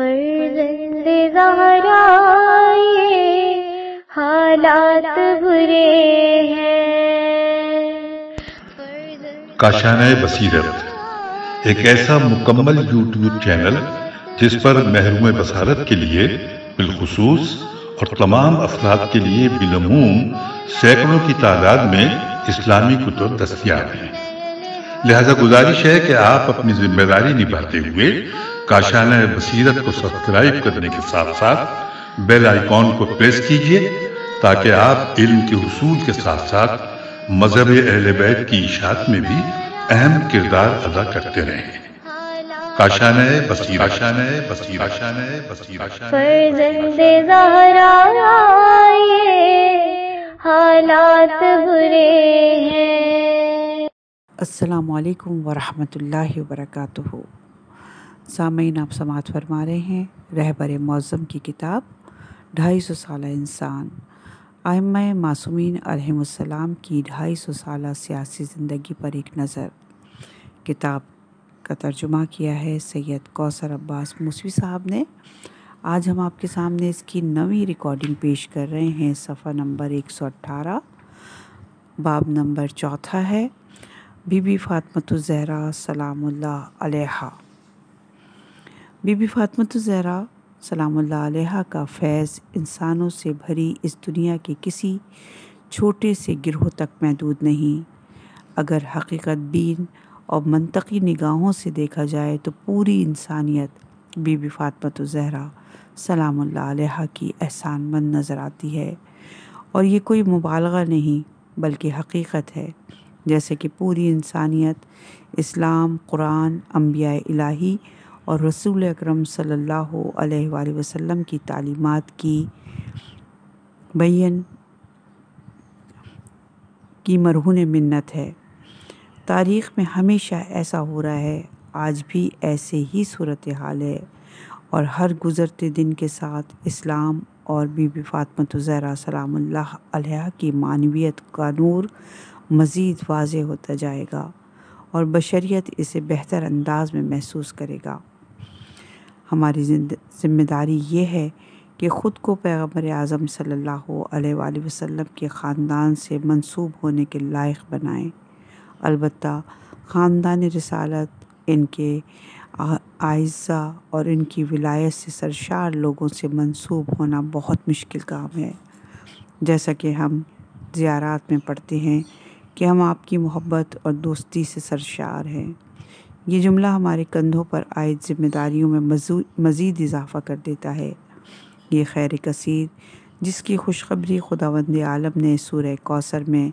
فرزند زہرا یہ حالات برے ہیں۔ کاشانۂ بصیرت ایک ایسا مکمل یوٹیوب چینل جس پر محروم بصارت کے لیے بالخصوص اور تمام افراد کے لیے بالعموم سینکڑوں کی تعداد میں اسلامی کتب دستیاب ہیں۔ لہذا گزارش ہے کہ آپ اپنی ذمہ داری نبھاتے ہوئے کاشانۂ بصیرت کو سبسکرائب کرنے کے ساتھ ساتھ بیل آئیکن کو پریس کیجئے تاکہ آپ علم کے حصول کے ساتھ ساتھ مذہب اہل بیت کی اشاعت میں بھی اہم کردار ادا کرتے رہیں۔ کاشانۂ بصیرت، فرزند زہرا یہ حالات برے ہیں۔ السلام علیکم ورحمۃ اللہ وبرکاتہ۔ سامعین، آپ سماعت فرما رہے ہیں رہبر معظم کی کتاب 250 سالہ انسان، ائمہ معصومین علیہم السلام کی 250 سالہ سیاسی زندگی پر ایک نظر۔ کتاب کا ترجمہ کیا ہے سید کوثر عباس موسوی صاحب نے۔ آج ہم آپ کے سامنے اس کی نویں ریکارڈنگ پیش کر رہے ہیں۔ صفحہ نمبر 118، باب نمبر 4 ہے بی بی فاطمۃ الزہرا سلام اللہ علیہا۔ بی بی فاطمۃ الزہرا سلام اللہ علیہا کا فیض انسانوں سے بھری اس دنیا کے کسی چھوٹے سے گروہ تک محدود نہیں۔ اگر حقیقت بین اور منطقی نگاہوں سے دیکھا جائے تو پوری انسانیت بی بی فاطمۃ الزہرا سلام اللہ علیہا کی احسان مند نظر آتی ہے، اور یہ کوئی مبالغہ نہیں بلکہ حقیقت ہے۔ جیسے کہ پوری انسانیت اسلام، قرآن، انبیاء الہی اور رسول اکرم صلی اللہ علیہ وآلہ وسلم کی تعلیمات کی بیان کی مرہون منت ہے۔ تاریخ میں ہمیشہ ایسا ہو رہا ہے، آج بھی ایسے ہی صورتحال ہے، اور ہر گزرتے دن کے ساتھ اسلام اور بی بی فاطمۃ الزہرا سلام اللہ علیہا کی معنویت کا نور مزید واضح ہوتا جائے گا، اور بشریت اسے بہتر انداز میں محسوس کرے گا۔ ہماری ذمہ داری یہ ہے کہ خود کو پیغمبر اعظم صلی اللہ علیہ وآلہ وسلم کے خاندان سے منسوب ہونے کے لائق بنائیں۔ البتہ خاندان رسالت، ان کے اعزاء اور ان کی ولایت سے سرشار لوگوں سے منسوب ہونا بہت مشکل کام ہے۔ جیسا کہ ہم زیارات میں پڑھتے ہیں کہ ہم آپ کی محبت اور دوستی سے سرشار ہیں۔ یہ جملہ ہمارے کندھوں پر عائد ذمہ داریوں میں مزید اضافہ کر دیتا ہے۔ یہ خیر کثیر جس کی خوشخبری خداوند عالم نے سورہ کوثر میں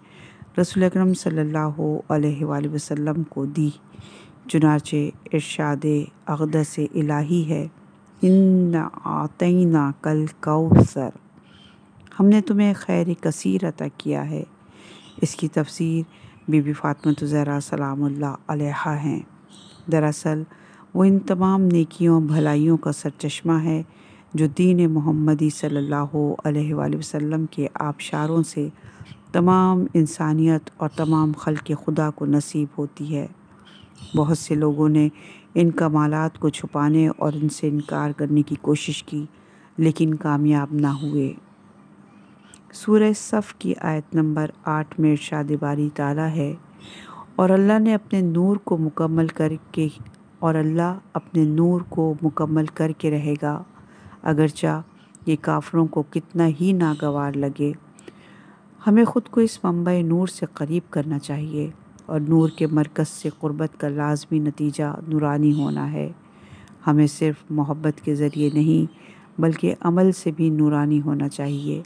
رسول اکرم صلی اللہ علیہ وآلہ وسلم کو دی، چنانچہ ارشاد اقدس الہی ہے، اِنَّا أَعْطَيْنَاكَ الْكَوْثَرَ، ہم نے تمہیں خیر کثیر عطا کیا ہے۔ اس کی تفسیر بی بی فاطمۃ الزہرا سلام اللہ علیہا ہیں۔ دراصل وہ ان تمام نیکیوں بھلائیوں کا سرچشمہ ہے جو دین محمدی صلی اللہ علیہ وآلہ وسلم کے آبشاروں سے تمام انسانیت اور تمام خلق خدا کو نصیب ہوتی ہے۔ بہت سے لوگوں نے ان کمالات کو چھپانے اور ان سے انکار کرنے کی کوشش کی، لیکن کامیاب نہ ہوئے۔ سورہ صف کی آیت نمبر 8 میں ارشاد باری تعالیٰ ہے، اور اللہ اپنے نور کو مکمل کر کے رہے گا، اگرچہ یہ کافروں کو کتنا ہی ناگوار لگے۔ ہمیں خود کو اس منبع نور سے قریب کرنا چاہیے، اور نور کے مرکز سے قربت کا لازمی نتیجہ نورانی ہونا ہے۔ ہمیں صرف محبت کے ذریعے نہیں بلکہ عمل سے بھی نورانی ہونا چاہیے۔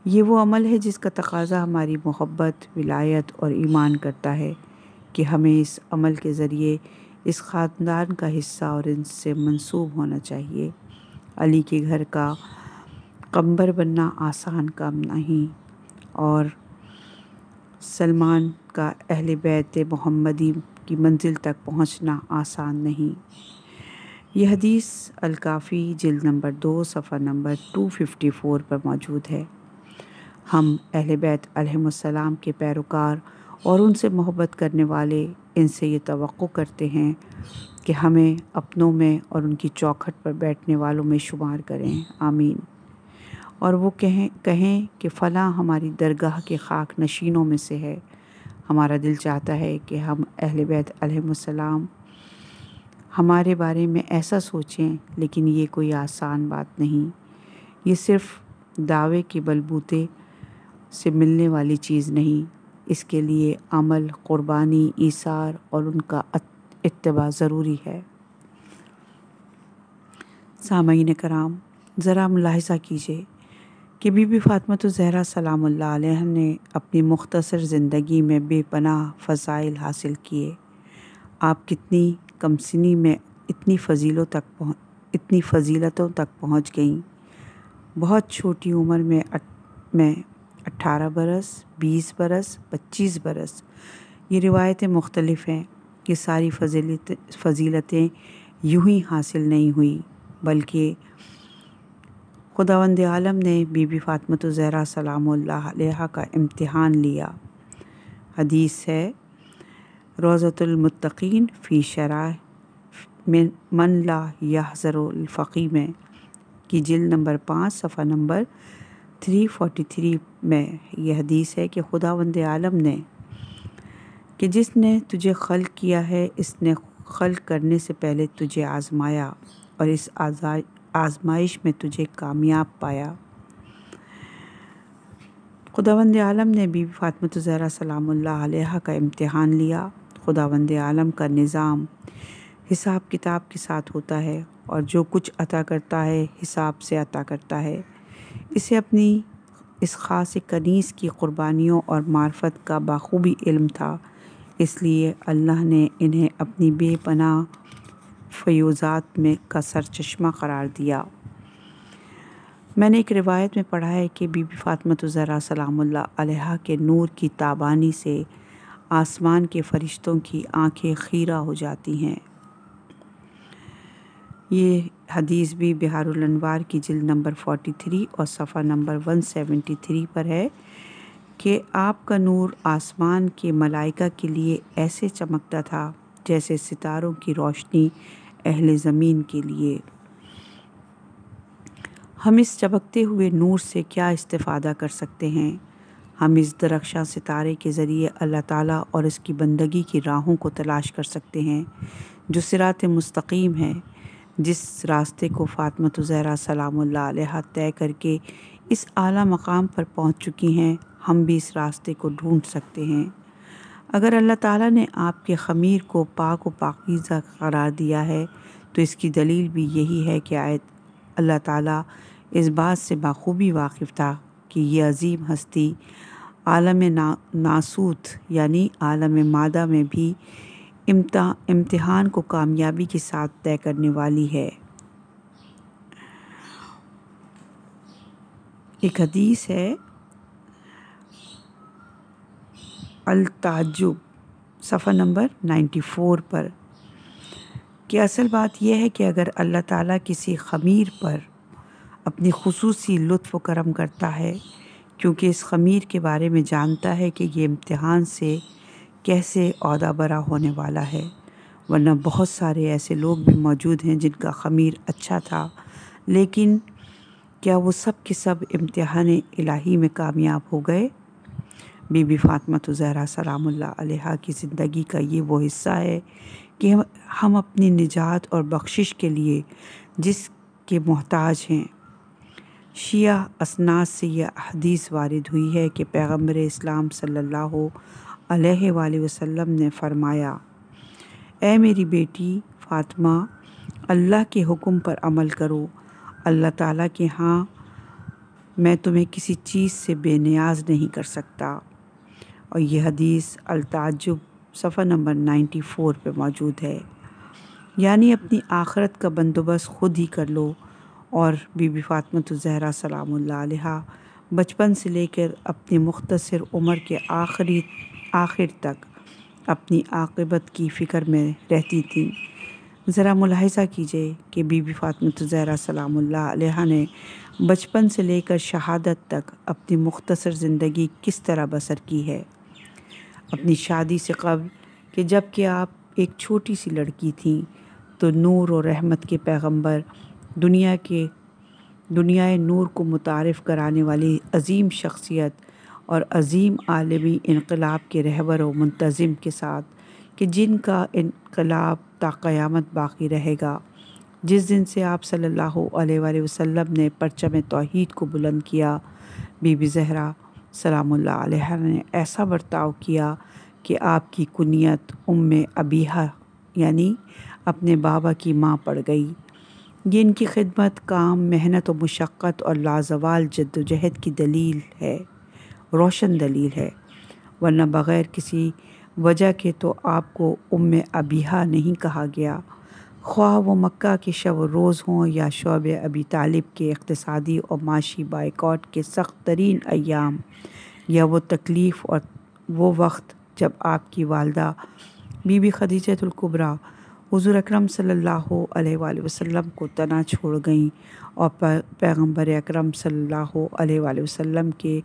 یہ وہ عمل ہے جس کا تقاضا ہماری محبت، ولایت اور ایمان کرتا ہے کہ ہمیں اس عمل کے ذریعے اس خاندان کا حصہ اور ان سے منسوب ہونا چاہیے۔ علی کے گھر کا قمبر بننا آسان کام نہیں، اور سلمان کا اہل بیت محمدی کی منزل تک پہنچنا آسان نہیں۔ یہ حدیث الکافی جلد نمبر 2 صفحہ نمبر 254 پر موجود ہے۔ ہم اہل بیت علیہم السلام کے پیروکار اور ان سے محبت کرنے والے ان سے یہ توقع کرتے ہیں کہ ہمیں اپنوں میں اور ان کی چوکھٹ پر بیٹھنے والوں میں شمار کریں، آمین۔ اور وہ کہیں کہ فلاں ہماری درگاہ کے خاک نشینوں میں سے ہے۔ ہمارا دل چاہتا ہے کہ ہم اہل بیت علیہم السلام ہمارے بارے میں ایسا سوچیں، لیکن یہ کوئی آسان بات نہیں۔ یہ صرف دعوے کے بلبوتے سے ملنے والی چیز نہیں، اس کے لیے عمل، قربانی، ایثار اور ان کا اتباع ضروری ہے۔ سامعین کرام، ذرا ملاحظہ کیجئے کہ بی بی فاطمہ الزہرا سلام اللہ علیہا نے اپنی مختصر زندگی میں بے پناہ فضائل حاصل کیے۔ آپ کتنی کم سنی میں اتنی فضیلتوں تک پہنچ گئیں۔ بہت چھوٹی عمر میں 18 برس، 20 برس، 25 برس، یہ روایتیں مختلف ہیں۔ یہ ساری فضیلتیں یوں ہی حاصل نہیں ہوئیں، بلکہ خداوند عالم نے بی بی فاطمہ الزہرا سلام اللہ علیہا کا امتحان لیا۔ حدیث ہے روضۃ المتقین فی شرح من لا یحذر الفقی میں کی جلد نمبر 5 صفحہ نمبر 343 میں یہ حدیث ہے کہ خداوند عالم نے کہ جس نے تجھے خلق کیا ہے، اس نے خلق کرنے سے پہلے تجھے آزمایا اور اس آزمائش میں تجھے کامیاب پایا۔ خداوند عالم نے بی بی فاطمہ الزہرا سلام اللہ علیہا کا امتحان لیا۔ خداوند عالم کا نظام حساب کتاب کے ساتھ ہوتا ہے، اور جو کچھ عطا کرتا ہے حساب سے عطا کرتا ہے۔ اسے اپنی اس خاص کنیز کی قربانیوں اور معرفت کا بخوبی علم تھا، اس لیے اللہ نے انہیں اپنی بے پناہ فیوزات میں کا سرچشمہ قرار دیا۔ میں نے ایک روایت میں پڑھا ہے کہ بی بی فاطمہ الزہرا سلام اللہ علیہا کے نور کی تابانی سے آسمان کے فرشتوں کی آنکھیں خیرہ ہو جاتی ہیں۔ یہ حدیث بھی بحار الانوار کی جلد نمبر 43 اور صفحہ نمبر 173 پر ہے کہ آپ کا نور آسمان کے ملائکہ کے لیے ایسے چمکتا تھا جیسے ستاروں کی روشنی اہل زمین کے لیے۔ ہم اس چمکتے ہوئے نور سے کیا استفادہ کر سکتے ہیں؟ ہم اس درخشاں ستارے کے ذریعے اللہ تعالیٰ اور اس کی بندگی کی راہوں کو تلاش کر سکتے ہیں جو صراط مستقیم ہے۔ جس راستے کو فاطمہ الزہرا سلام اللہ علیہا طے کر کے اس اعلیٰ مقام پر پہنچ چکی ہیں، ہم بھی اس راستے کو ڈھونڈ سکتے ہیں۔ اگر اللہ تعالیٰ نے آپ کے خمیر کو پاک و پاکیزہ قرار دیا ہے تو اس کی دلیل بھی یہی ہے کہ اللہ تعالیٰ اس بات سے بخوبی واقف تھا کہ یہ عظیم ہستی عالم ناسوت یعنی عالم مادہ میں بھی امتحان کو کامیابی کے ساتھ طے کرنے والی ہے۔ ایک حدیث ہے التعجب صفحہ نمبر 94 پر کہ اصل بات یہ ہے کہ اگر اللہ تعالیٰ کسی خمیر پر اپنی خصوصی لطف و کرم کرتا ہے، کیونکہ اس خمیر کے بارے میں جانتا ہے کہ یہ امتحان سے کیسے عہدہ برا ہونے والا ہے، ورنہ بہت سارے ایسے لوگ بھی موجود ہیں جن کا خمیر اچھا تھا، لیکن کیا وہ سب کے سب امتحان الہی میں کامیاب ہو گئے؟ بی بی فاطمہ الزہرا سلام اللہ علیہا کی زندگی کا یہ وہ حصہ ہے کہ ہم اپنی نجات اور بخشش کے لیے جس کے محتاج ہیں۔ شیعہ اسناد سے یہ حدیث وارد ہوئی ہے کہ پیغمبر اسلام صلی اللہ علیہ وآلہ وسلم نے فرمایا، اے میری بیٹی فاطمہ، اللہ کے حکم پر عمل کرو، اللہ تعالیٰ کے ہاں میں تمہیں کسی چیز سے بے نیاز نہیں کر سکتا۔ اور یہ حدیث التعجب صفحہ نمبر 94 پہ موجود ہے۔ یعنی اپنی آخرت کا بندوبست خود ہی کر لو۔ اور بی بی فاطمہ الزہرا سلام اللہ علیہا بچپن سے لے کر اپنی مختصر عمر کے آخر تک اپنی عاقبت کی فکر میں رہتی تھیں۔ ذرا ملاحظہ کیجئے کہ بی بی فاطمہ الزہرا سلام اللہ علیہا نے بچپن سے لے کر شہادت تک اپنی مختصر زندگی کس طرح بسر کی ہے۔ اپنی شادی سے قبل کہ جب کہ آپ ایک چھوٹی سی لڑکی تھیں، تو نور و رحمت کے پیغمبر، دنیائے نور کو متعارف کرانے والی عظیم شخصیت اور عظیم عالمی انقلاب کے رہبر و منتظم کے ساتھ کہ جن کا انقلاب تا قیامت باقی رہے گا، جس دن سے آپ صلی اللہ علیہ وآلہ وسلم نے پرچم توحید کو بلند کیا، بی بی زہرا سلام اللہ علیہا نے ایسا برتاؤ کیا کہ آپ کی کنیت ام ابیہا یعنی اپنے بابا کی ماں پڑ گئی۔ یہ ان کی خدمت، کام، محنت و مشقت اور لازوال جد و جہد کی دلیل ہے، روشن دلیل ہے، ورنہ بغیر کسی وجہ کے تو آپ کو ام ابیہا نہیں کہا گیا، خواہ وہ مکہ کے شب و روز ہوں یا شعب ابی طالب کے اقتصادی اور معاشی بائیکاٹ کے سخت ترین ایام، یا وہ تکلیف اور وہ وقت جب آپ کی والدہ بی بی خدیجہ الکبریٰ حضور اکرم صلی اللہ علیہ وآلہ وسلم کو تنہا چھوڑ گئیں اور پیغمبر اکرم صلی اللہ علیہ وآلہ وسلم کے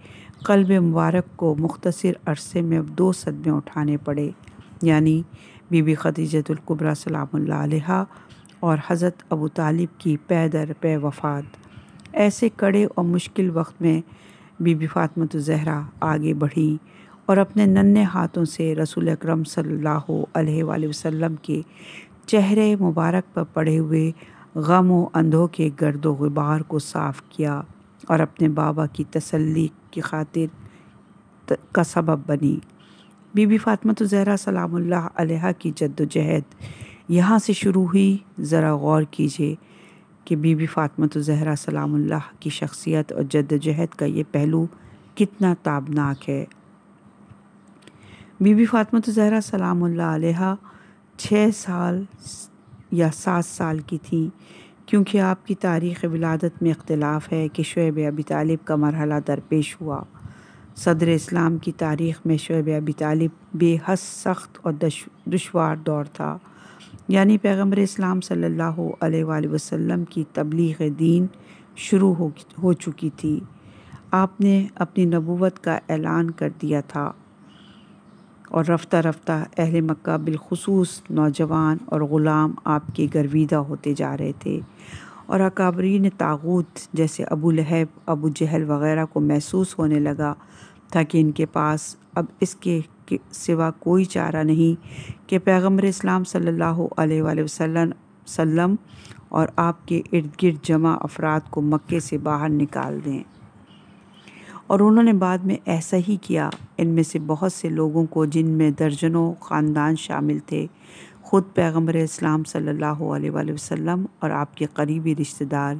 قلب مبارک کو مختصر عرصے میں 2 صدمے اٹھانے پڑے، یعنی بی بی خدیجہ الکبریٰ سلام اللہ علیہا اور حضرت ابو طالب کی پے در پے وفات۔ ایسے کڑے اور مشکل وقت میں بی بی فاطمہ الزہرا آگے بڑھی اور اپنے ننھے ہاتھوں سے رسول اکرم صلی اللہ علیہ وآلہ وسلم کے چہرے مبارک پر پڑے ہوئے غم و اندوہ کے گرد و غبار کو صاف کیا اور اپنے بابا کی تسلی کی خاطر کا سبب بنی۔ بی بی فاطمہ الزہرا سلام اللہ علیہا کی جد و جہد یہاں سے شروع ہوئی۔ ذرا غور کیجیے کہ بی بی فاطمہ الزہرا سلام اللہ کی شخصیت اور جد و جہد کا یہ پہلو کتنا تابناک ہے۔ بی بی فاطمہ الزہرا سلام اللہ علیہا 6 سال یا 7 سال کی تھیں، کیونکہ آپ کی تاریخ ولادت میں اختلاف ہے کہ شعب ابی طالب کا مرحلہ درپیش ہوا۔ صدر اسلام کی تاریخ میں شعب ابی طالب بے حد سخت اور دشوار دور تھا، یعنی پیغمبر اسلام صلی اللہ علیہ وآلہ وسلم کی تبلیغ دین شروع ہو چکی تھی۔ آپ نے اپنی نبوت کا اعلان کر دیا تھا اور رفتہ رفتہ اہل مکہ بالخصوص نوجوان اور غلام آپ کے گرویدہ ہوتے جا رہے تھے، اور اکابرین طاغوت جیسے ابو لہب، ابو جہل وغیرہ کو محسوس ہونے لگا تھا کہ ان کے پاس اب اس کے سوا کوئی چارہ نہیں کہ پیغمبر اسلام صلی اللہ علیہ وآلہ وسلم اور آپ کے ارد گرد جمع افراد کو مکے سے باہر نکال دیں، اور انہوں نے بعد میں ایسا ہی کیا۔ ان میں سے بہت سے لوگوں کو، جن میں درجنوں خاندان شامل تھے، خود پیغمبر اسلام صلی اللہ علیہ وآلہ وسلم اور آپ کے قریبی رشتہ دار،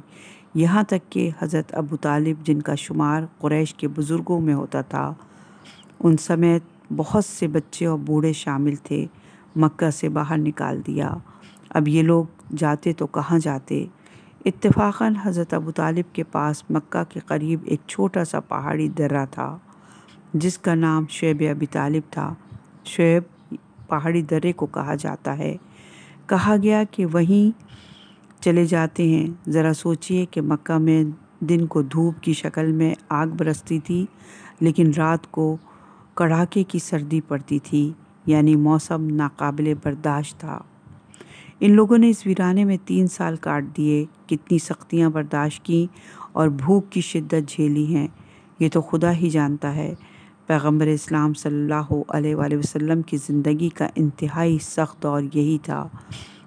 یہاں تک کہ حضرت ابو طالب جن کا شمار قریش کے بزرگوں میں ہوتا تھا، ان سمیت بہت سے بچے اور بوڑھے شامل تھے، مکہ سے باہر نکال دیا۔ اب یہ لوگ جاتے تو کہاں جاتے؟ اتفاقاً حضرت ابو طالب کے پاس مکہ کے قریب ایک چھوٹا سا پہاڑی درہ تھا جس کا نام شعب ابی طالب تھا۔ شعب پہاڑی درے کو کہا جاتا ہے۔ کہا گیا کہ وہیں چلے جاتے ہیں۔ ذرا سوچئے کہ مکہ میں دن کو دھوپ کی شکل میں آگ برستی تھی، لیکن رات کو کڑاکے کی سردی پڑتی تھی، یعنی موسم ناقابل برداشت تھا۔ ان لوگوں نے اس ویرانے میں 3 سال کاٹ دیے، کتنی سختیاں برداشت کی اور بھوک کی شدت جھیلی ہیں، یہ تو خدا ہی جانتا ہے۔ پیغمبر اسلام صلی اللہ علیہ وآلہ وسلم کی زندگی کا انتہائی سخت دور یہی تھا۔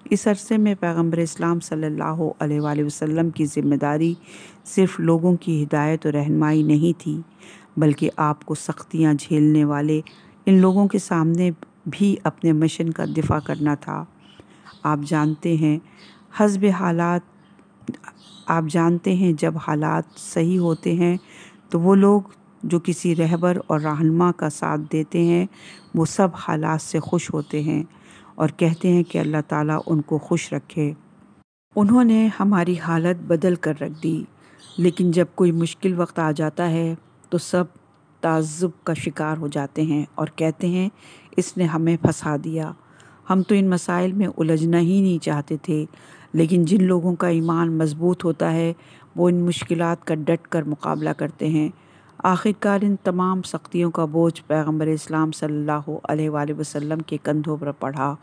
اس عرصے میں پیغمبر اسلام صلی اللہ علیہ وآلہ وسلم کی ذمہ داری صرف لوگوں کی ہدایت و رہنمائی نہیں تھی، بلکہ آپ کو سختیاں جھیلنے والے ان لوگوں کے سامنے بھی اپنے مشن کا دفاع کرنا تھا۔ آپ جانتے ہیں جب حالات صحیح ہوتے ہیں تو وہ لوگ جو کسی رہبر اور رہنما کا ساتھ دیتے ہیں وہ سب حالات سے خوش ہوتے ہیں اور کہتے ہیں کہ اللہ تعالیٰ ان کو خوش رکھے۔ انہوں نے ہماری حالت بدل کر رکھ دی، لیکن جب کوئی مشکل وقت آ جاتا ہے تو سب تعجب کا شکار ہو جاتے ہیں اور کہتے ہیں اس نے ہمیں پھنسا دیا۔ ہم تو ان مسائل میں الجھنا ہی نہیں چاہتے تھے، لیکن جن لوگوں کا ایمان مضبوط ہوتا ہے وہ ان مشکلات کا ڈٹ کر مقابلہ کرتے ہیں۔ آخرکار ان تمام سختیوں کا بوجھ پیغمبر اسلام صلی اللہ علیہ وآلہ وسلم کے کندھوں پر پڑا،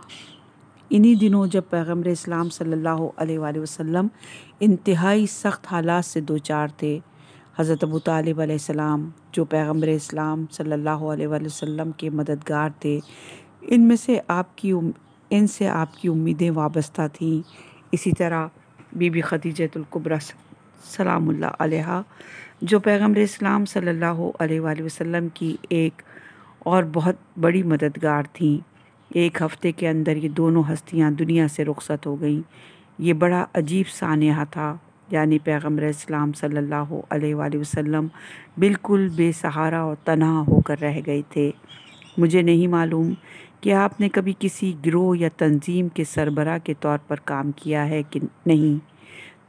انہی دنوں جب پیغمبر اسلام صلی اللہ علیہ وآلہ وسلم انتہائی سخت حالات سے دوچار تھے، حضرت ابو طالب علیہ السلام جو پیغمبر اسلام صلی اللہ علیہ وآلہ وسلم کے مددگار تھے، ان سے آپ کی امیدیں وابستہ تھیں۔ اسی طرح بی بی خدیجہ الکبریٰ سلام اللہ علیہا جو پیغمبر اسلام صلی اللہ علیہ وآلہ وسلم کی ایک اور بہت بڑی مددگار تھیں۔ ایک ہفتے کے اندر یہ دونوں ہستیاں دنیا سے رخصت ہو گئیں۔ یہ بڑا عجیب سانحہ تھا، یعنی پیغمبر اسلام صلی اللہ علیہ وآلہ وسلم بالکل بے سہارا اور تنہا ہو کر رہ گئے تھے۔ مجھے نہیں معلوم کہ آپ نے کبھی کسی گروہ یا تنظیم کے سربراہ کے طور پر کام کیا ہے کہ نہیں،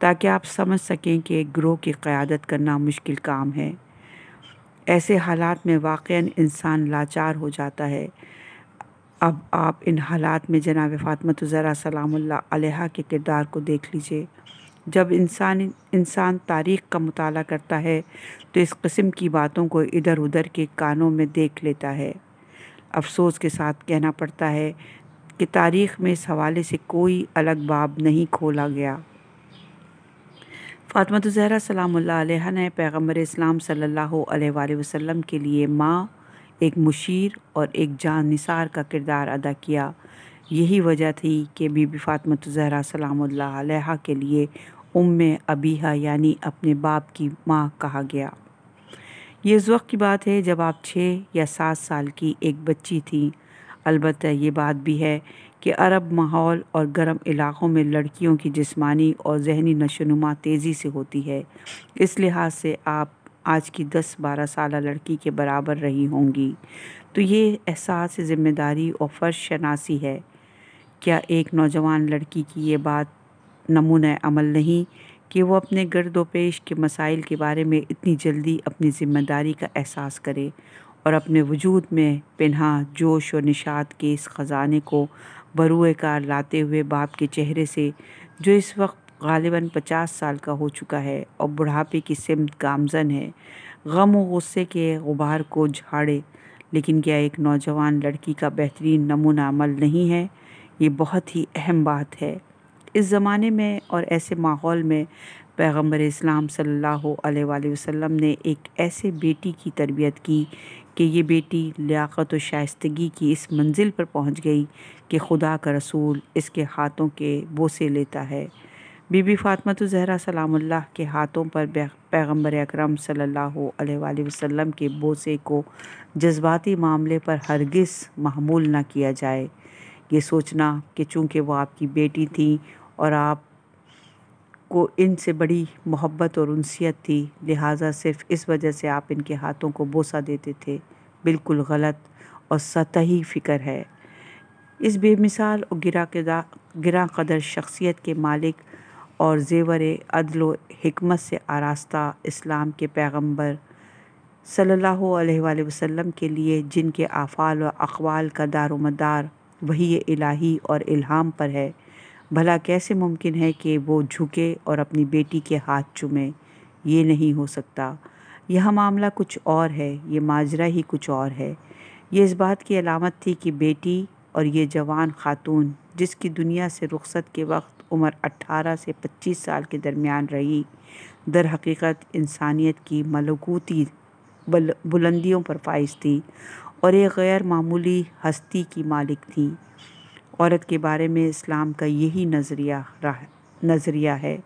تاکہ آپ سمجھ سکیں کہ ایک گروہ کی قیادت کرنا مشکل کام ہے۔ ایسے حالات میں واقعاً انسان لاچار ہو جاتا ہے۔ اب آپ ان حالات میں جناب فاطمہ الزہرا سلام اللہ علیہا کے کردار کو دیکھ لیجئے۔ جب انسان تاریخ کا مطالعہ کرتا ہے تو اس قسم کی باتوں کو ادھر ادھر کے کانوں میں دیکھ لیتا ہے۔ افسوس کے ساتھ کہنا پڑتا ہے کہ تاریخ میں اس حوالے سے کوئی الگ باب نہیں کھولا گیا۔ فاطمہ الزہرا سلام اللہ علیہا نے پیغمبر اسلام صلی اللہ علیہ وآلہ وسلم کے لیے ماں، ایک مشیر اور ایک جان نثار کا کردار ادا کیا۔ یہی وجہ تھی کہ بی بی فاطمہ الزہرا سلام اللہ علیہا کے لیے ابیہا یعنی اپنے باپ کی ماں کہا گیا۔ یہ اس وقت کی بات ہے جب آپ 6 یا 7 سال کی ایک بچی تھیں۔ البتہ یہ بات بھی ہے کہ عرب ماحول اور گرم علاقوں میں لڑکیوں کی جسمانی اور ذہنی نشوونما تیزی سے ہوتی ہے۔ اس لحاظ سے آپ آج کی 10-12 سالہ لڑکی کے برابر رہی ہوں گی، تو یہ احساس ذمہ داری اور فرض شناسی ہے۔ کیا ایک نوجوان لڑکی کی یہ بات نمونہ عمل نہیں کہ وہ اپنے گرد و پیش کے مسائل کے بارے میں اتنی جلدی اپنی ذمہ داری کا احساس کرے اور اپنے وجود میں پنہاں جوش و نشاط کے اس خزانے کو بروئے کار لاتے ہوئے باپ کے چہرے سے، جو اس وقت غالباً 50 سال کا ہو چکا ہے اور بڑھاپے کی سمت گامزن ہے، غم و غصے کے غبار کو جھاڑے؟ لیکن کیا ایک نوجوان لڑکی کا بہترین نمونہ عمل نہیں ہے؟ یہ بہت ہی اہم بات ہے۔ اس زمانے میں اور ایسے ماحول میں پیغمبر اسلام صلی اللہ علیہ وآلہ وسلم نے ایک ایسے بیٹی کی تربیت کی کہ یہ بیٹی لیاقت و شائستگی کی اس منزل پر پہنچ گئی کہ خدا کا رسول اس کے ہاتھوں کے بوسے لیتا ہے۔ بی بی فاطمہ الزہرا سلام اللہ کے ہاتھوں پر پیغمبر اکرم صلی اللہ علیہ وآلہ وسلم کے بوسے کو جذباتی معاملے پر ہرگز محمول نہ کیا جائے۔ یہ سوچنا کہ چونکہ وہ آپ کی بیٹی تھیں اور آپ کو ان سے بڑی محبت اور انسیت تھی، لہٰذا صرف اس وجہ سے آپ ان کے ہاتھوں کو بوسہ دیتے تھے، بالکل غلط اور سطحی فکر ہے۔ اس بے مثال اور گراں قدر شخصیت کے مالک اور زیور عدل و حکمت سے آراستہ اسلام کے پیغمبر صلی اللہ علیہ وآلہ وسلم کے لیے، جن کے افعال و اقوال کا دار و مدار وحی الہی اور الہام پر ہے، بھلا کیسے ممکن ہے کہ وہ جھکے اور اپنی بیٹی کے ہاتھ چومے؟ یہ نہیں ہو سکتا۔ یہاں معاملہ کچھ اور ہے، یہ ماجرا ہی کچھ اور ہے۔ یہ اس بات کی علامت تھی کہ بیٹی اور یہ جوان خاتون، جس کی دنیا سے رخصت کے وقت عمر 18 سے 25 سال کے درمیان رہی، در حقیقت انسانیت کی ملکوتی بلندیوں پر فائز تھی اور ایک غیر معمولی ہستی کی مالک تھی۔ عورت کے بارے میں اسلام کا یہی نظریہ ہے،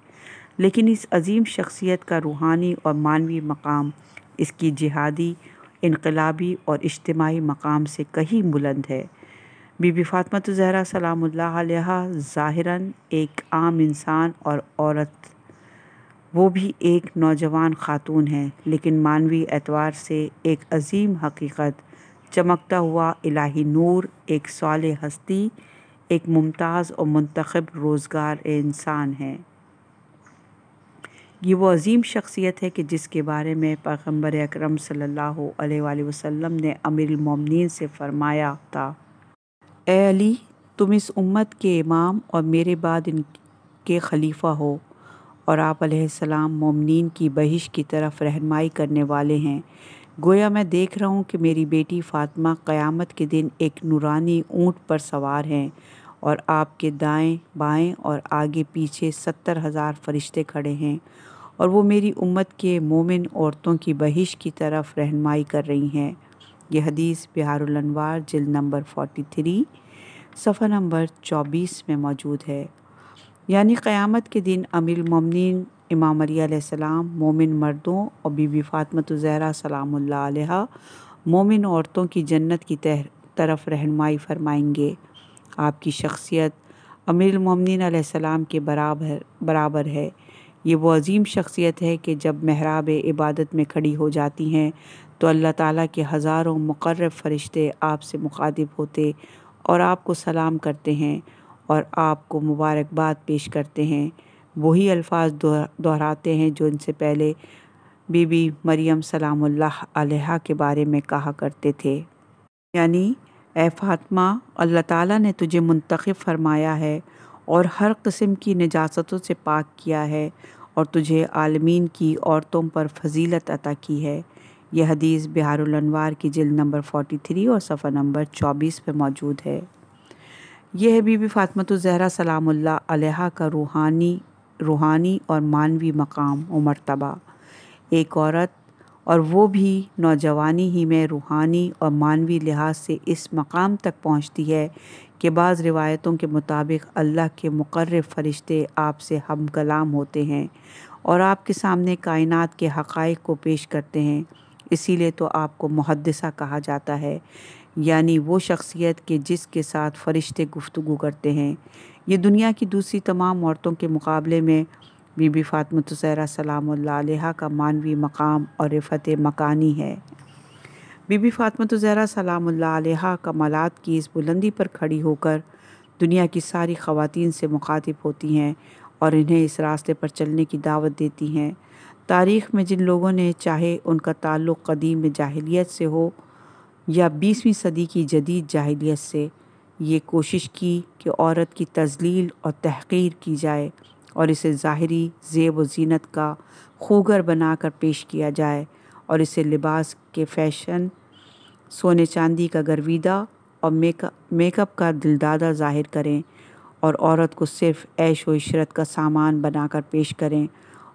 لیکن اس عظیم شخصیت کا روحانی اور معنوی مقام اس کی جہادی، انقلابی اور اجتماعی مقام سے کہیں بلند ہے۔ بی بی فاطمہ الزہرا سلام اللہ علیہا ظاہراً ایک عام انسان اور عورت، وہ بھی ایک نوجوان خاتون ہے، لیکن معنوی اعتبار سے ایک عظیم حقیقت، چمکتا ہوا الہی نور، ایک صالح ہستی، ایک ممتاز اور منتخب روزگار انسان ہے۔ یہ وہ عظیم شخصیت ہے کہ جس کے بارے میں پیغمبر اکرم صلی اللہ علیہ وآلہ وسلم نے امیر المومنین سے فرمایا تھا، اے علی، تم اس امت کے امام اور میرے بعد ان کے خلیفہ ہو، اور آپ علیہ السلام مومنین کی بہشت کی طرف رہنمائی کرنے والے ہیں۔ گویا میں دیکھ رہا ہوں کہ میری بیٹی فاطمہ قیامت کے دن ایک نورانی اونٹ پر سوار ہیں اور آپ کے دائیں بائیں اور آگے پیچھے 70,000 فرشتے کھڑے ہیں، اور وہ میری امت کے مومن عورتوں کی بہشت کی طرف رہنمائی کر رہی ہیں۔ یہ حدیث بحار الانوار جلد نمبر 43 صفحہ نمبر 24 میں موجود ہے۔ یعنی قیامت کے دن امیر المومنین امام علی علیہ السلام مومن مردوں اور بی بی فاطمۃ الزہرا سلام اللہ علیہا مومن عورتوں کی جنت کی طرف رہنمائی فرمائیں گے۔ آپ کی شخصیت امیر المومنین علیہ السلام کے برابر ہے۔ یہ وہ عظیم شخصیت ہے کہ جب محراب عبادت میں کھڑی ہو جاتی ہیں تو اللہ تعالیٰ کے ہزاروں مقرب فرشتے آپ سے مخاطب ہوتے اور آپ کو سلام کرتے ہیں اور آپ کو مبارکباد پیش کرتے ہیں، وہی الفاظ دہراتے ہیں جو ان سے پہلے بی بی مریم سلام اللہ علیہا کے بارے میں کہا کرتے تھے، یعنی اے فاطمہ، اللہ تعالیٰ نے تجھے منتخب فرمایا ہے اور ہر قسم کی نجاستوں سے پاک کیا ہے اور تجھے عالمین کی عورتوں پر فضیلت عطا کی ہے۔ یہ حدیث بحار الانوار کی جلد نمبر 43 اور صفحہ نمبر 24 پہ موجود ہے۔ یہ ہے بی بی فاطمۃ الزہرا سلام اللہ علیہا کا روحانی اور معنوی مقام و مرتبہ۔ ایک عورت اور وہ بھی نوجوانی ہی میں روحانی اور معنوی لحاظ سے اس مقام تک پہنچتی ہے کہ بعض روایتوں کے مطابق اللہ کے مقرب فرشتے آپ سے ہم کلام ہوتے ہیں اور آپ کے سامنے کائنات کے حقائق کو پیش کرتے ہیں۔ اسی لیے تو آپ کو محدثہ کہا جاتا ہے، یعنی وہ شخصیت کہ جس کے ساتھ فرشتے گفتگو کرتے ہیں۔ یہ دنیا کی دوسری تمام عورتوں کے مقابلے میں بی بی فاطمۃ الزہرا سلام اللہ علیہا کا معنوی مقام اور رفعت مکانی ہے۔ بی بی فاطمۃ الزہرا سلام اللہ علیہا کمالات کی اس بلندی پر کھڑی ہو کر دنیا کی ساری خواتین سے مخاطب ہوتی ہیں اور انہیں اس راستے پر چلنے کی دعوت دیتی ہیں۔ تاریخ میں جن لوگوں نے، چاہے ان کا تعلق قدیم جاہلیت سے ہو یا 20ویں صدی کی جدید جاہلیت سے، یہ کوشش کی کہ عورت کی تذلیل اور تحقیر کی جائے اور اسے ظاہری زیب و زینت کا خوگر بنا کر پیش کیا جائے اور اسے لباس کے فیشن، سونے چاندی کا گرویدہ اور میک اپ کا دلدادہ ظاہر کریں اور عورت کو صرف عیش و عشرت کا سامان بنا کر پیش کریں،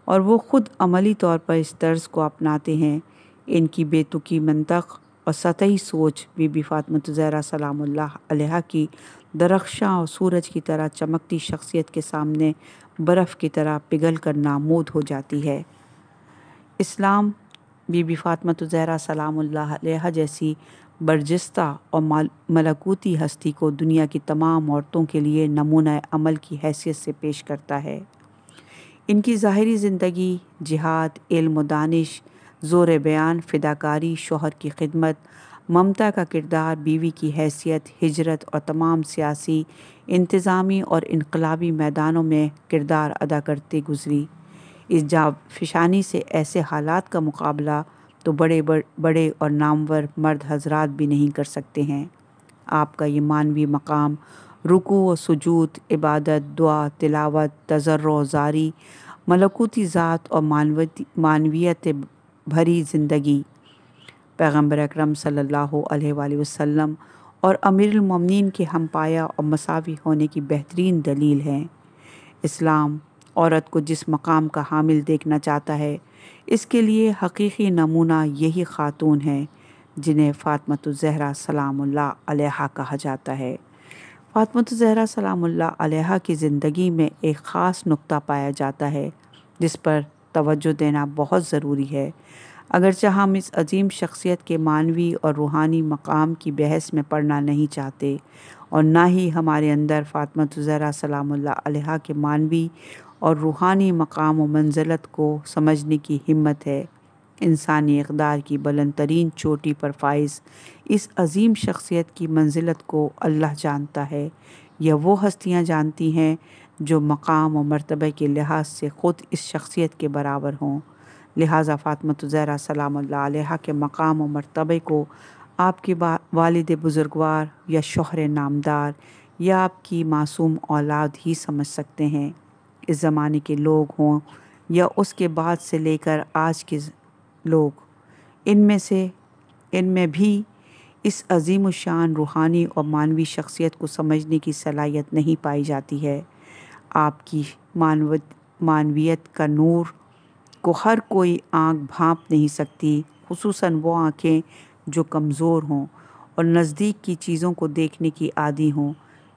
اور وہ خود عملی طور پر اس طرز کو اپناتے ہیں۔ ان کی بے تکی منطق اور سطحی سوچ بی بی فاطمۃ الزہرا سلام اللہ علیہا کی درخشاں اور سورج کی طرح چمکتی شخصیت کے سامنے برف کی طرح پگھل کر نامود ہو جاتی ہے۔ اسلام بی بی فاطمۃ الزہرا سلام اللہ علیہا جیسی برجستہ اور ملکوتی ہستی کو دنیا کی تمام عورتوں کے لیے نمونہ عمل کی حیثیت سے پیش کرتا ہے۔ ان کی ظاہری زندگی جہاد، علم و دانش، زور بیان، فداکاری، شوہر کی خدمت، ممتا کا کردار، بیوی کی حیثیت، ہجرت اور تمام سیاسی، انتظامی اور انقلابی میدانوں میں کردار ادا کرتے گزری۔ اس جانفشانی سے ایسے حالات کا مقابلہ تو بڑے اور نامور مرد حضرات بھی نہیں کر سکتے ہیں۔ آپ کا یہ معنوی مقام رکوع و سجود، عبادت، دعا، تلاوت، تضرع و زاری، ملکوتی ذات اور معنویت بھری زندگی، پیغمبر اکرم صلی اللہ علیہ وآلہ وسلم اور امیر المومنین کے ہم پایا اور مساوی ہونے کی بہترین دلیل ہے۔ اسلام عورت کو جس مقام کا حامل دیکھنا چاہتا ہے، اس کے لیے حقیقی نمونہ یہی خاتون ہیں جنہیں فاطمۃ الزہرا سلام اللہ علیہا کہا جاتا ہے۔ فاطمۃ الزہرا سلام اللہ علیہا کی زندگی میں ایک خاص نقطہ پایا جاتا ہے جس پر توجہ دینا بہت ضروری ہے۔ اگرچہ ہم اس عظیم شخصیت کے معنوی اور روحانی مقام کی بحث میں پڑنا نہیں چاہتے اور نہ ہی ہمارے اندر فاطمۃ الزہرا سلام اللہ علیہا کے معنوی اور روحانی مقام و منزلت کو سمجھنے کی ہمت ہے، انسانی اقدار کی بلند ترین چوٹی پر فائز اس عظیم شخصیت کی منزلت کو اللہ جانتا ہے یا وہ ہستیاں جانتی ہیں جو مقام و مرتبہ کے لحاظ سے خود اس شخصیت کے برابر ہوں۔ لہٰذا فاطمۃ الزہرا سلام اللہ علیہا کے مقام و مرتبے کو آپ کے والد بزرگوار یا شوہر نامدار یا آپ کی معصوم اولاد ہی سمجھ سکتے ہیں۔ اس زمانے کے لوگ ہوں یا اس کے بعد سے لے کر آج کے لوگ، ان میں بھی اس عظیم الشان روحانی اور معنوی شخصیت کو سمجھنے کی صلاحیت نہیں پائی جاتی ہے۔ آپ کی معنویت کا نور کو ہر کوئی آنکھ بھانپ نہیں سکتی، خصوصاً وہ آنکھیں جو کمزور ہوں اور نزدیک کی چیزوں کو دیکھنے کی عادی ہوں۔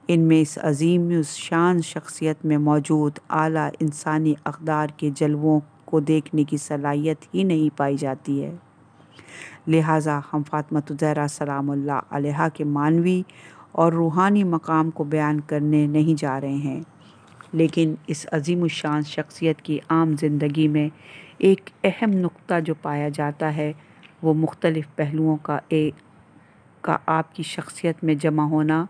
ان میں اس عظیم الشان شخصیت میں موجود اعلیٰ انسانی اقدار کے جلووں کو دیکھنے کی صلاحیت ہی نہیں پائی جاتی ہے۔ لہٰذا ہم فاطمۃ الزہرا سلام اللہ علیہا کے معنوی اور روحانی مقام کو بیان کرنے نہیں جا رہے ہیں، لیکن اس عظیم الشان شخصیت کی عام زندگی میں ایک اہم نقطہ جو پایا جاتا ہے وہ مختلف پہلوؤں کا آپ کی شخصیت میں جمع ہونا۔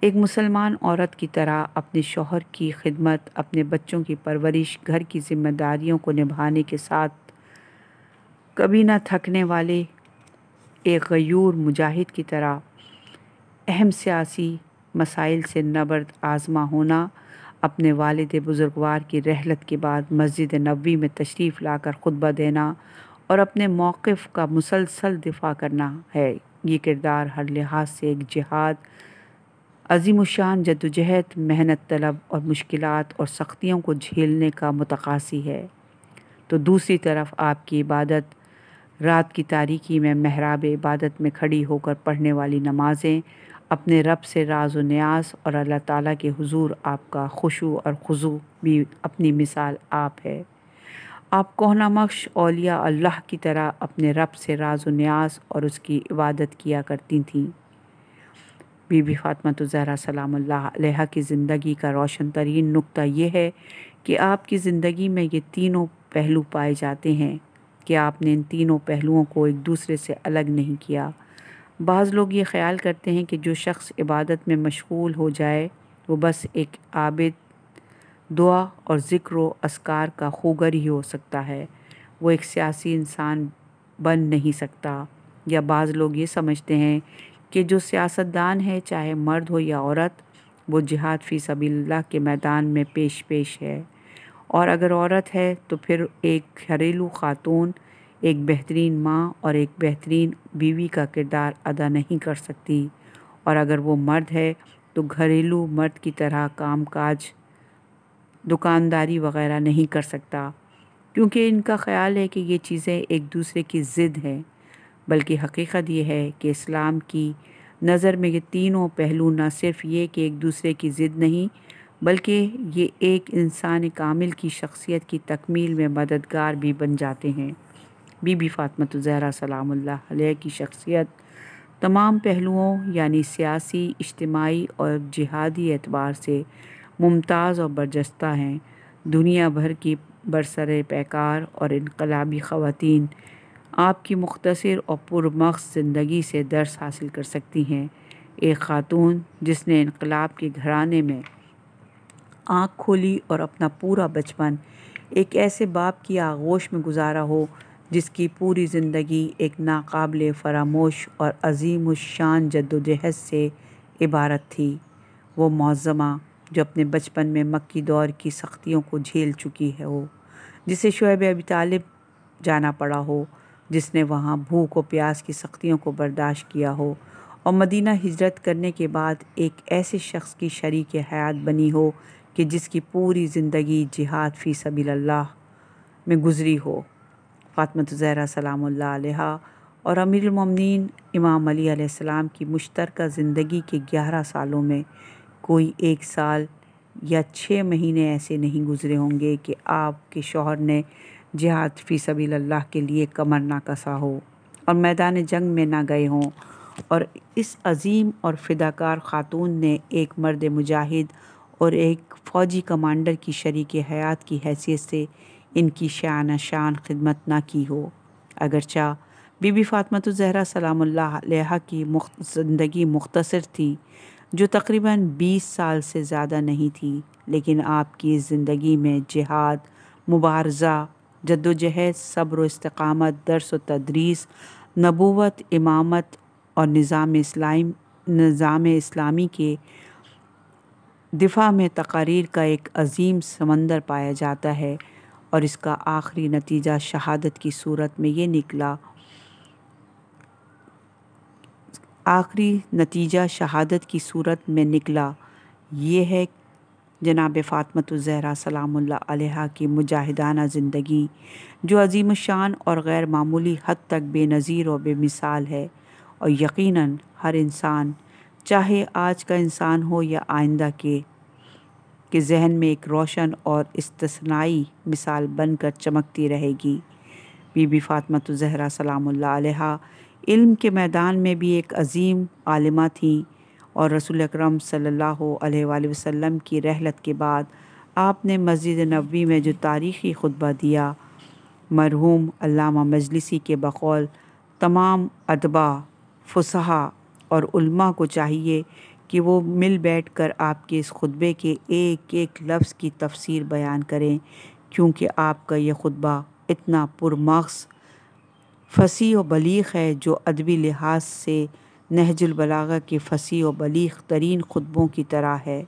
ایک مسلمان عورت کی طرح اپنے شوہر کی خدمت، اپنے بچوں کی پرورش، گھر کی ذمہ داریوں کو نبھانے کے ساتھ کبھی نہ تھکنے والے ایک غیور مجاہد کی طرح اہم سیاسی مسائل سے نبرد آزما ہونا، اپنے والد بزرگوار کی رحلت کے بعد مسجد نبوی میں تشریف لا کر خطبہ دینا اور اپنے موقف کا مسلسل دفاع کرنا ہے۔ یہ کردار ہر لحاظ سے ایک جہاد، عظیم الشان جدوجہد، محنت طلب اور مشکلات اور سختیوں کو جھیلنے کا متقاضی ہے۔ تو دوسری طرف آپ کی عبادت، رات کی تاریکی میں محراب عبادت میں کھڑی ہو کر پڑھنے والی نمازیں، اپنے رب سے راز و نیاز اور اللہ تعالیٰ کے حضور آپ کا خشوع اور خضوع بھی اپنی مثال آپ ہے۔ آپ کہنہ مخش اولیاء اللہ کی طرح اپنے رب سے راز و نیاز اور اس کی عبادت کیا کرتی تھیں۔ بی بی فاطمۃ الزہرا سلام اللہ علیہا کی زندگی کا روشن ترین نقطہ یہ ہے کہ آپ کی زندگی میں یہ تینوں پہلو پائے جاتے ہیں کہ آپ نے ان تینوں پہلوؤں کو ایک دوسرے سے الگ نہیں کیا۔ بعض لوگ یہ خیال کرتے ہیں کہ جو شخص عبادت میں مشغول ہو جائے وہ بس ایک عابد، دعا اور ذکر و اذکار کا خوگر ہی ہو سکتا ہے، وہ ایک سیاسی انسان بن نہیں سکتا۔ یا بعض لوگ یہ سمجھتے ہیں کہ جو سیاستدان ہے، چاہے مرد ہو یا عورت، وہ جہاد فی سبیل اللہ کے میدان میں پیش ہے، اور اگر عورت ہے تو پھر ایک گھریلو خاتون ایک بہترین ماں اور ایک بہترین بیوی کا کردار ادا نہیں کر سکتی، اور اگر وہ مرد ہے تو گھریلو مرد کی طرح کام کاج، دکانداری وغیرہ نہیں کر سکتا، کیونکہ ان کا خیال ہے کہ یہ چیزیں ایک دوسرے کی ضد ہیں۔ بلکہ حقیقت یہ ہے کہ اسلام کی نظر میں یہ تینوں پہلو نہ صرف یہ کہ ایک دوسرے کی ضد نہیں، بلکہ یہ ایک انسان کامل کی شخصیت کی تکمیل میں مددگار بھی بن جاتے ہیں۔ بی بی فاطمۃ الزہرا سلام اللہ علیہ کی شخصیت تمام پہلوؤں یعنی سیاسی، اجتماعی اور جہادی اعتبار سے ممتاز اور برجستہ ہیں۔ دنیا بھر کی برسر پیکار اور انقلابی خواتین آپ کی مختصر اور پرمغز زندگی سے درس حاصل کر سکتی ہیں۔ ایک خاتون جس نے انقلاب کے گھرانے میں آنکھ کھولی اور اپنا پورا بچپن ایک ایسے باپ کی آغوش میں گزارا ہو جس کی پوری زندگی ایک ناقابل فراموش اور عظیم الشان جدوجہد سے عبارت تھی، وہ معظمہ جو اپنے بچپن میں مکی دور کی سختیوں کو جھیل چکی ہو، جسے شعیب ابی طالب جانا پڑا ہو، جس نے وہاں بھوک و پیاس کی سختیوں کو برداشت کیا ہو اور مدینہ ہجرت کرنے کے بعد ایک ایسے شخص کی شریک حیات بنی ہو کہ جس کی پوری زندگی جہاد فی سبیل اللہ میں گزری ہو۔ فاطمۃ الزہرا سلام اللہ علیہا اور امیر المومنین امام علی علیہ السلام کی مشترکہ زندگی کے 11 سالوں میں کوئی 1 سال یا 6 مہینے ایسے نہیں گزرے ہوں گے کہ آپ کے شوہر نے جہاد فی سبیل اللہ کے لیے کمر نہ کسا ہو اور میدان جنگ میں نہ گئے ہوں، اور اس عظیم اور فداکار خاتون نے ایک مرد مجاہد اور ایک فوجی کمانڈر کی شریک حیات کی حیثیت سے ان کی شان خدمت نہ کی ہو۔ اگرچہ بی بی فاطمۃ الزہرا سلام اللہ علیہا کی زندگی مختصر تھی، جو تقریباً 20 سال سے زیادہ نہیں تھی، لیکن آپ کی زندگی میں جہاد، مبارزہ، جدوجہد، صبر و استقامت، درس و تدریس، نبوت، امامت اور نظام اسلامی کے دفاع میں تقاریر کا ایک عظیم سمندر پایا جاتا ہے، اور اس کا آخری نتیجہ شہادت کی صورت میں یہ نکلا آخری نتیجہ شہادت کی صورت میں نکلا۔ یہ ہے جناب فاطمۃ الزہرا سلام اللہ علیہا کی مجاہدانہ زندگی، جو عظیم الشان اور غیر معمولی حد تک بے نظیر و بے مثال ہے، اور یقیناً ہر انسان، چاہے آج کا انسان ہو یا آئندہ کے ذہن میں ایک روشن اور استثنائی مثال بن کر چمکتی رہے گی۔ بی بی فاطمۃ الزہرا سلام اللہ علیہا علم کے میدان میں بھی ایک عظیم عالمہ تھیں، اور رسول اکرم صلی اللہ علیہ وآلہ وسلم کی رحلت کے بعد آپ نے مسجد نبوی میں جو تاریخی خطبہ دیا، مرحوم علامہ مجلسی کے بقول تمام ادبا، فصحا اور علماء کو چاہیے کہ وہ مل بیٹھ کر آپ کے اس خطبے کے ایک ایک لفظ کی تفسیر بیان کریں، کیونکہ آپ کا یہ خطبہ اتنا پرمغز، فصیح و بلیغ ہے، جو ادبی لحاظ سے نہج البلاغہ کے فصیح و بلیغ ترین خطبوں کی طرح ہے۔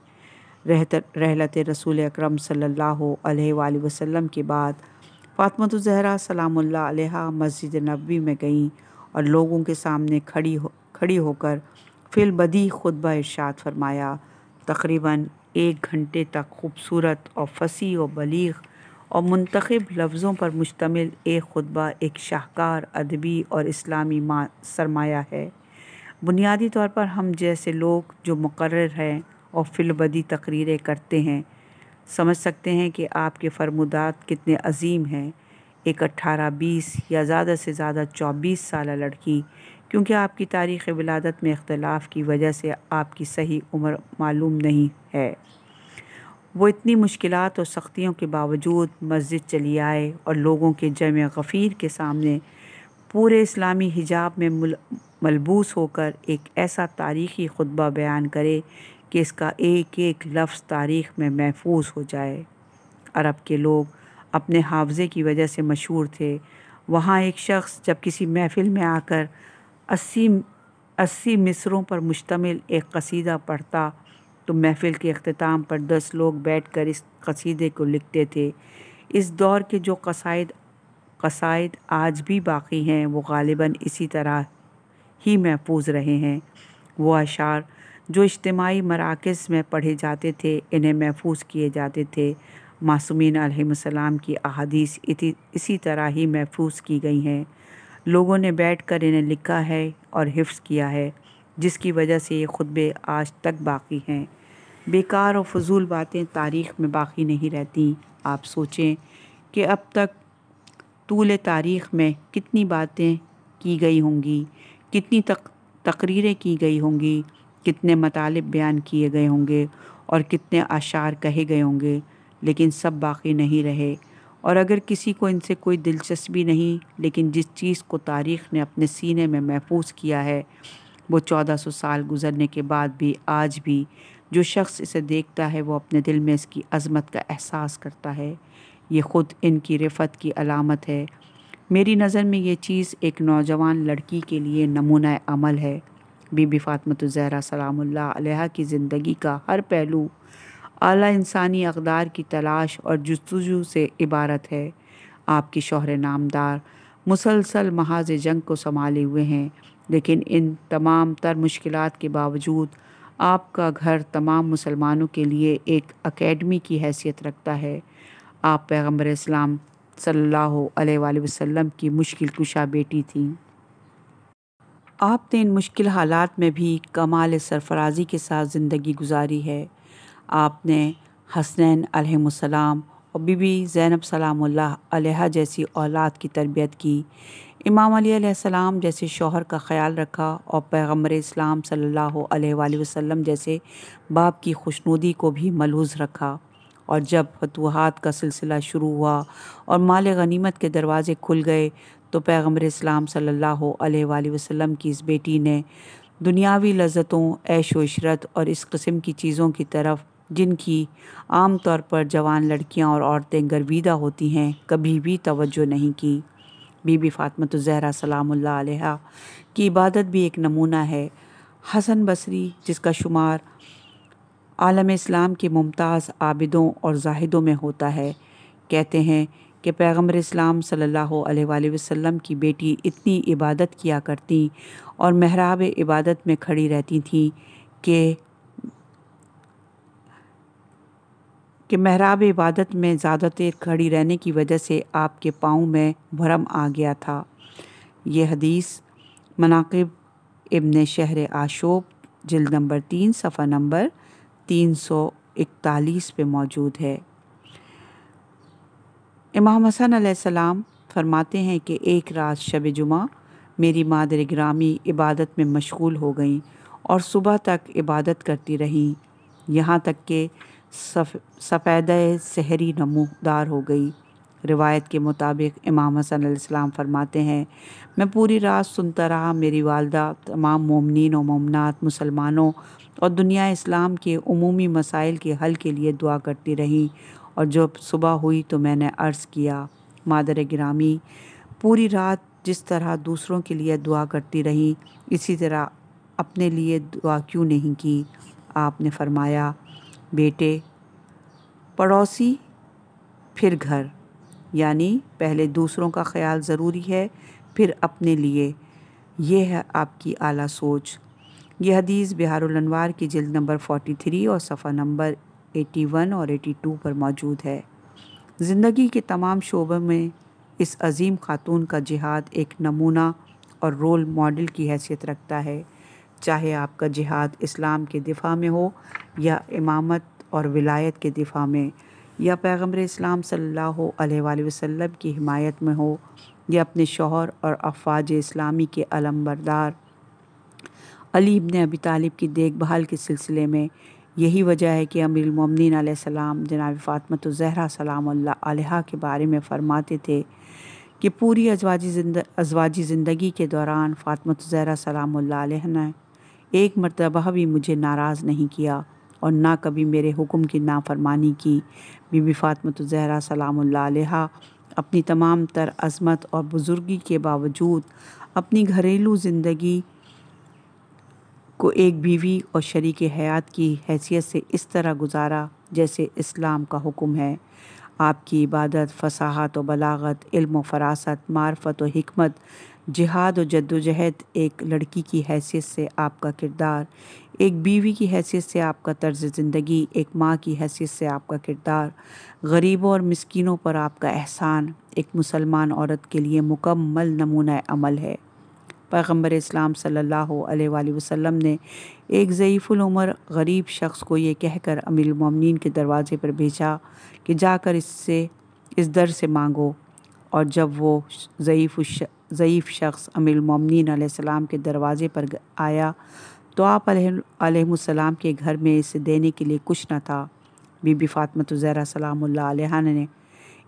رحلت رسول اکرم صلی اللہ علیہ وآلہ وسلم کے بعد فاطمۃ الزہرا سلام اللہ علیہا مسجد نبوی میں گئیں اور لوگوں کے سامنے کھڑی ہو کر فی البدیہہ خطبہ ارشاد فرمایا۔ تقریباً 1 گھنٹے تک خوبصورت اور فصیح و بلیغ اور منتخب لفظوں پر مشتمل ایک خطبہ ایک شاہکار ادبی اور اسلامی سرمایہ ہے۔ بنیادی طور پر ہم جیسے لوگ جو مقرر ہیں اور فی البدیہہ تقریریں کرتے ہیں، سمجھ سکتے ہیں کہ آپ کے فرمودات کتنے عظیم ہیں۔ ایک 18، 20 یا زیادہ سے زیادہ 24 سالہ لڑکی، کیونکہ آپ کی تاریخ ولادت میں اختلاف کی وجہ سے آپ کی صحیح عمر معلوم نہیں ہے، وہ اتنی مشکلات اور سختیوں کے باوجود مسجد چلی آئے اور لوگوں کے جمع غفیر کے سامنے پورے اسلامی حجاب میں ملبوس ہو کر ایک ایسا تاریخی خطبہ بیان کرے کہ اس کا ایک ایک لفظ تاریخ میں محفوظ ہو جائے۔ عرب کے لوگ اپنے حافظے کی وجہ سے مشہور تھے۔ وہاں ایک شخص جب کسی محفل میں آ کر 80 مصروں پر مشتمل ایک قصیدہ پڑھتا تو محفل کے اختتام پر 10 لوگ بیٹھ کر اس قصیدے کو لکھتے تھے۔ اس دور کے جو قصائد آج بھی باقی ہیں، وہ غالباً اسی طرح ہی محفوظ رہے ہیں۔ وہ اشعار جو اجتماعی مراکز میں پڑھے جاتے تھے، انہیں محفوظ کیے جاتے تھے۔ معصومین علیہم السلام کی احادیث اسی طرح ہی محفوظ کی گئی ہیں۔ لوگوں نے بیٹھ کر انہیں لکھا ہے اور حفظ کیا ہے، جس کی وجہ سے یہ خطبے آج تک باقی ہیں۔ بیکار اور فضول باتیں تاریخ میں باقی نہیں رہتی۔ آپ سوچیں کہ اب تک طول تاریخ میں کتنی باتیں کی گئی ہوں گی، کتنی تقریریں کی گئی ہوں گی، کتنے مطالب بیان کیے گئے ہوں گے اور کتنے اشعار کہے گئے ہوں گے، لیکن سب باقی نہیں رہے۔ اور اگر کسی کو ان سے کوئی دلچسپی نہیں، لیکن جس چیز کو تاریخ نے اپنے سینے میں محفوظ کیا ہے، وہ 1400 سال گزرنے کے بعد بھی آج بھی جو شخص اسے دیکھتا ہے وہ اپنے دل میں اس کی عظمت کا احساس کرتا ہے۔ یہ خود ان کی رفعت کی علامت ہے۔ میری نظر میں یہ چیز ایک نوجوان لڑکی کے لیے نمونہ عمل ہے۔ بی بی فاطمۃ الزہرا سلام اللہ علیہا کی زندگی کا ہر پہلو اعلیٰ انسانی اقدار کی تلاش اور جستجو سے عبارت ہے۔ آپ کی شوہر نامدار مسلسل محاذ جنگ کو سنبھالے ہوئے ہیں، لیکن ان تمام تر مشکلات کے باوجود آپ کا گھر تمام مسلمانوں کے لیے ایک اکیڈمی کی حیثیت رکھتا ہے۔ آپ پیغمبر اسلام صلی اللہ علیہ وآلہ وسلم کی مشکل کشا بیٹی تھیں۔ آپ نے ان مشکل حالات میں بھی کمال سرفرازی کے ساتھ زندگی گزاری ہے۔ آپ نے حسنین علیہم السلام اور بی بی زینب سلام اللہ علیہا جیسی اولاد کی تربیت کی، امام علی علیہ السلام جیسے شوہر کا خیال رکھا اور پیغمبر اسلام صلی اللہ علیہ وآلہ وسلم جیسے باپ کی خوشنودی کو بھی ملحوظ رکھا۔ اور جب فتوحات کا سلسلہ شروع ہوا اور مال غنیمت کے دروازے کھل گئے تو پیغمبر اسلام صلی اللہ علیہ وآلہ وسلم کی اس بیٹی نے دنیاوی لذتوں، عیش و عشرت اور اس قسم کی چیزوں کی طرف جن کی عام طور پر جوان لڑکیاں اور عورتیں گرویدہ ہوتی ہیں، کبھی بھی توجہ نہیں کی۔ بی بی فاطمۃ الزہرا سلام اللہ علیہا کی عبادت بھی ایک نمونہ ہے۔ حسن بصری، جس کا شمار عالم اسلام کے ممتاز عابدوں اور زاہدوں میں ہوتا ہے، کہتے ہیں کہ پیغمبر اسلام صلی اللہ علیہ وآلہ وسلم کی بیٹی اتنی عبادت کیا کرتی اور محراب عبادت میں کھڑی رہتی تھیں کہ محراب عبادت میں زیادہ دیر کھڑی رہنے کی وجہ سے آپ کے پاؤں میں بھرم آ گیا تھا۔ یہ حدیث مناقب ابن شہر آشوب جلد نمبر 3 صفحہ نمبر 341 پہ موجود ہے۔ امام حسن علیہ السلام فرماتے ہیں کہ ایک رات شب جمعہ میری مادر گرامی عبادت میں مشغول ہو گئیں اور صبح تک عبادت کرتی رہیں، یہاں تک کہ سفیدہ سحری نمودار ہو گئی۔ روایت کے مطابق امام حسن علیہ السلام فرماتے ہیں، میں پوری رات سنتا رہا، میری والدہ تمام مومنین و مومنات مسلمانوں اور دنیا اسلام کے عمومی مسائل کے حل کے لیے دعا کرتی رہیں، اور جب صبح ہوئی تو میں نے عرض کیا، مادر گرامی پوری رات جس طرح دوسروں کے لیے دعا کرتی رہیں اسی طرح اپنے لیے دعا کیوں نہیں کی؟ آپ نے فرمایا، بیٹے، پڑوسی پھر گھر، یعنی پہلے دوسروں کا خیال ضروری ہے پھر اپنے لیے، یہ ہے آپ کی اعلیٰ سوچ۔ یہ حدیث بہار الانوار کی جلد نمبر 43 اور صفحہ نمبر 81 اور 82 پر موجود ہے۔ زندگی کے تمام شعبوں میں اس عظیم خاتون کا جہاد ایک نمونہ اور رول ماڈل کی حیثیت رکھتا ہے، چاہے آپ کا جہاد اسلام کے دفاع میں ہو یا امامت اور ولایت کے دفاع میں، یا پیغمبر اسلام صلی اللہ علیہ وآلہ وسلم کی حمایت میں ہو، یا اپنے شوہر اور افواج اسلامی کے علمبردار علی ابن ابی طالب کی دیکھ بھال کے سلسلے میں۔ یہی وجہ ہے کہ امیر المومنین علیہ السلام جناب فاطمۃ الزہرا سلام اللہ علیہا کے بارے میں فرماتے تھے کہ پوری ازواجی زندگی کے دوران فاطمۃ الزہرا سلام اللہ علیہا نے ایک مرتبہ بھی مجھے ناراض نہیں کیا اور نہ کبھی میرے حکم کی نافرمانی کی۔ بی بی فاطمۃ الزہرا سلام اللہ علیہا اپنی تمام تر عظمت اور بزرگی کے باوجود اپنی گھریلو زندگی کو ایک بیوی اور شریک حیات کی حیثیت سے اس طرح گزارا جیسے اسلام کا حکم ہے۔ آپ کی عبادت، فصاحت و بلاغت، علم و فراست، معرفت و حکمت، جہاد و جدوجہد، ایک لڑکی کی حیثیت سے آپ کا کردار، ایک بیوی کی حیثیت سے آپ کا طرز زندگی، ایک ماں کی حیثیت سے آپ کا کردار، غریبوں اور مسکینوں پر آپ کا احسان ایک مسلمان عورت کے لیے مکمل نمونہ عمل ہے۔ پیغمبر اسلام صلی اللہ علیہ وآلہ وسلم نے ایک ضعیف العمر غریب شخص کو یہ کہہ کر امیر المومنین کے دروازے پر بھیجا کہ جا کر اس در سے مانگو، اور جب وہ ضعیف شخص امیر المومنین علیہ السلام کے دروازے پر آیا تو آپ علیہ السلام کے گھر میں اسے دینے کے لیے کچھ نہ تھا۔ بی بی فاطمۃ الزہرا سلام اللہ علیہا نے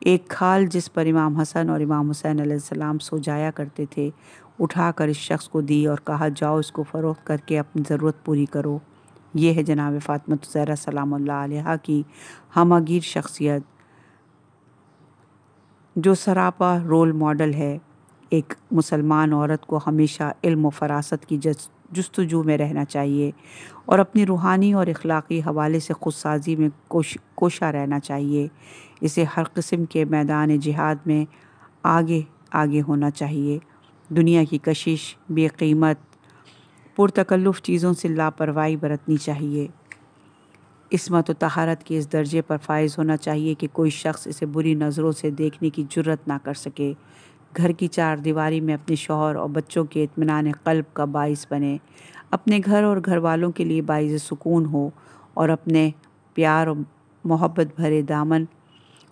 ایک کھال جس پر امام حسن اور امام حسین علیہ السلام سو جایا کرتے تھے اٹھا کر اس شخص کو دی اور کہا، جاؤ اس کو فروخت کر کے اپنی ضرورت پوری کرو۔ یہ ہے جناب فاطمۃ الزہرا سلام اللہ علیہا کی ہمہ گیر شخصیت، جو سراپا رول ماڈل ہے۔ ایک مسلمان عورت کو ہمیشہ علم و فراست کی جستجو میں رہنا چاہیے اور اپنی روحانی اور اخلاقی حوالے سے خود سازی میں کوشاں رہنا چاہیے۔ اسے ہر قسم کے میدان جہاد میں آگے ہونا چاہیے۔ دنیا کی کشش، بے قیمت پرتکلف چیزوں سے لاپرواہی برتنی چاہیے۔ عصمت و طہارت کے اس درجے پر فائز ہونا چاہیے کہ کوئی شخص اسے بری نظروں سے دیکھنے کی جرت نہ کر سکے۔ گھر کی چار دیواری میں اپنے شوہر اور بچوں کے اطمینان قلب کا باعث بنے، اپنے گھر اور گھر والوں کے لیے باعث سکون ہو، اور اپنے پیار اور محبت بھرے دامن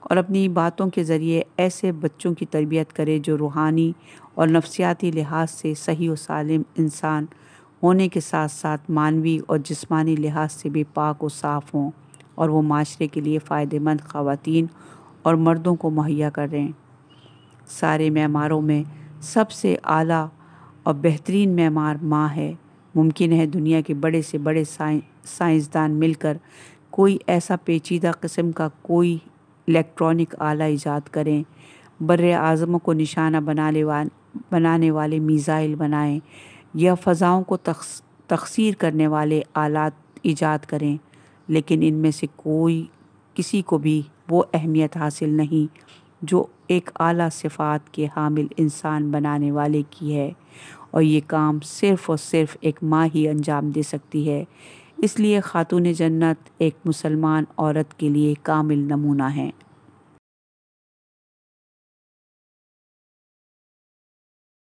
اور اپنی باتوں کے ذریعے ایسے بچوں کی تربیت کرے جو روحانی اور نفسیاتی لحاظ سے صحیح و سالم انسان ہونے کے ساتھ ساتھ معنوی اور جسمانی لحاظ سے بھی پاک و صاف ہوں، اور وہ معاشرے کے لیے فائدہ مند خواتین اور مردوں کو مہیا کریں۔ سارے معماروں میں سب سے اعلیٰ اور بہترین معمار ماں ہے۔ ممکن ہے دنیا کے بڑے سے بڑے سائنسدان مل کر کوئی ایسا پیچیدہ قسم کا کوئی الیکٹرانک آلہ ایجاد کریں، بر اعظموں کو نشانہ بنانے والے میزائل بنائیں، یا فضاؤں کو تخسیر کرنے والے آلات ایجاد کریں، لیکن ان میں سے کسی کو بھی وہ اہمیت حاصل نہیں جو ایک اعلیٰ صفات کے حامل انسان بنانے والے کی ہے، اور یہ کام صرف اور صرف ایک ماں ہی انجام دے سکتی ہے۔ اس لیے خاتون جنت ایک مسلمان عورت کے لیے کامل نمونہ ہیں۔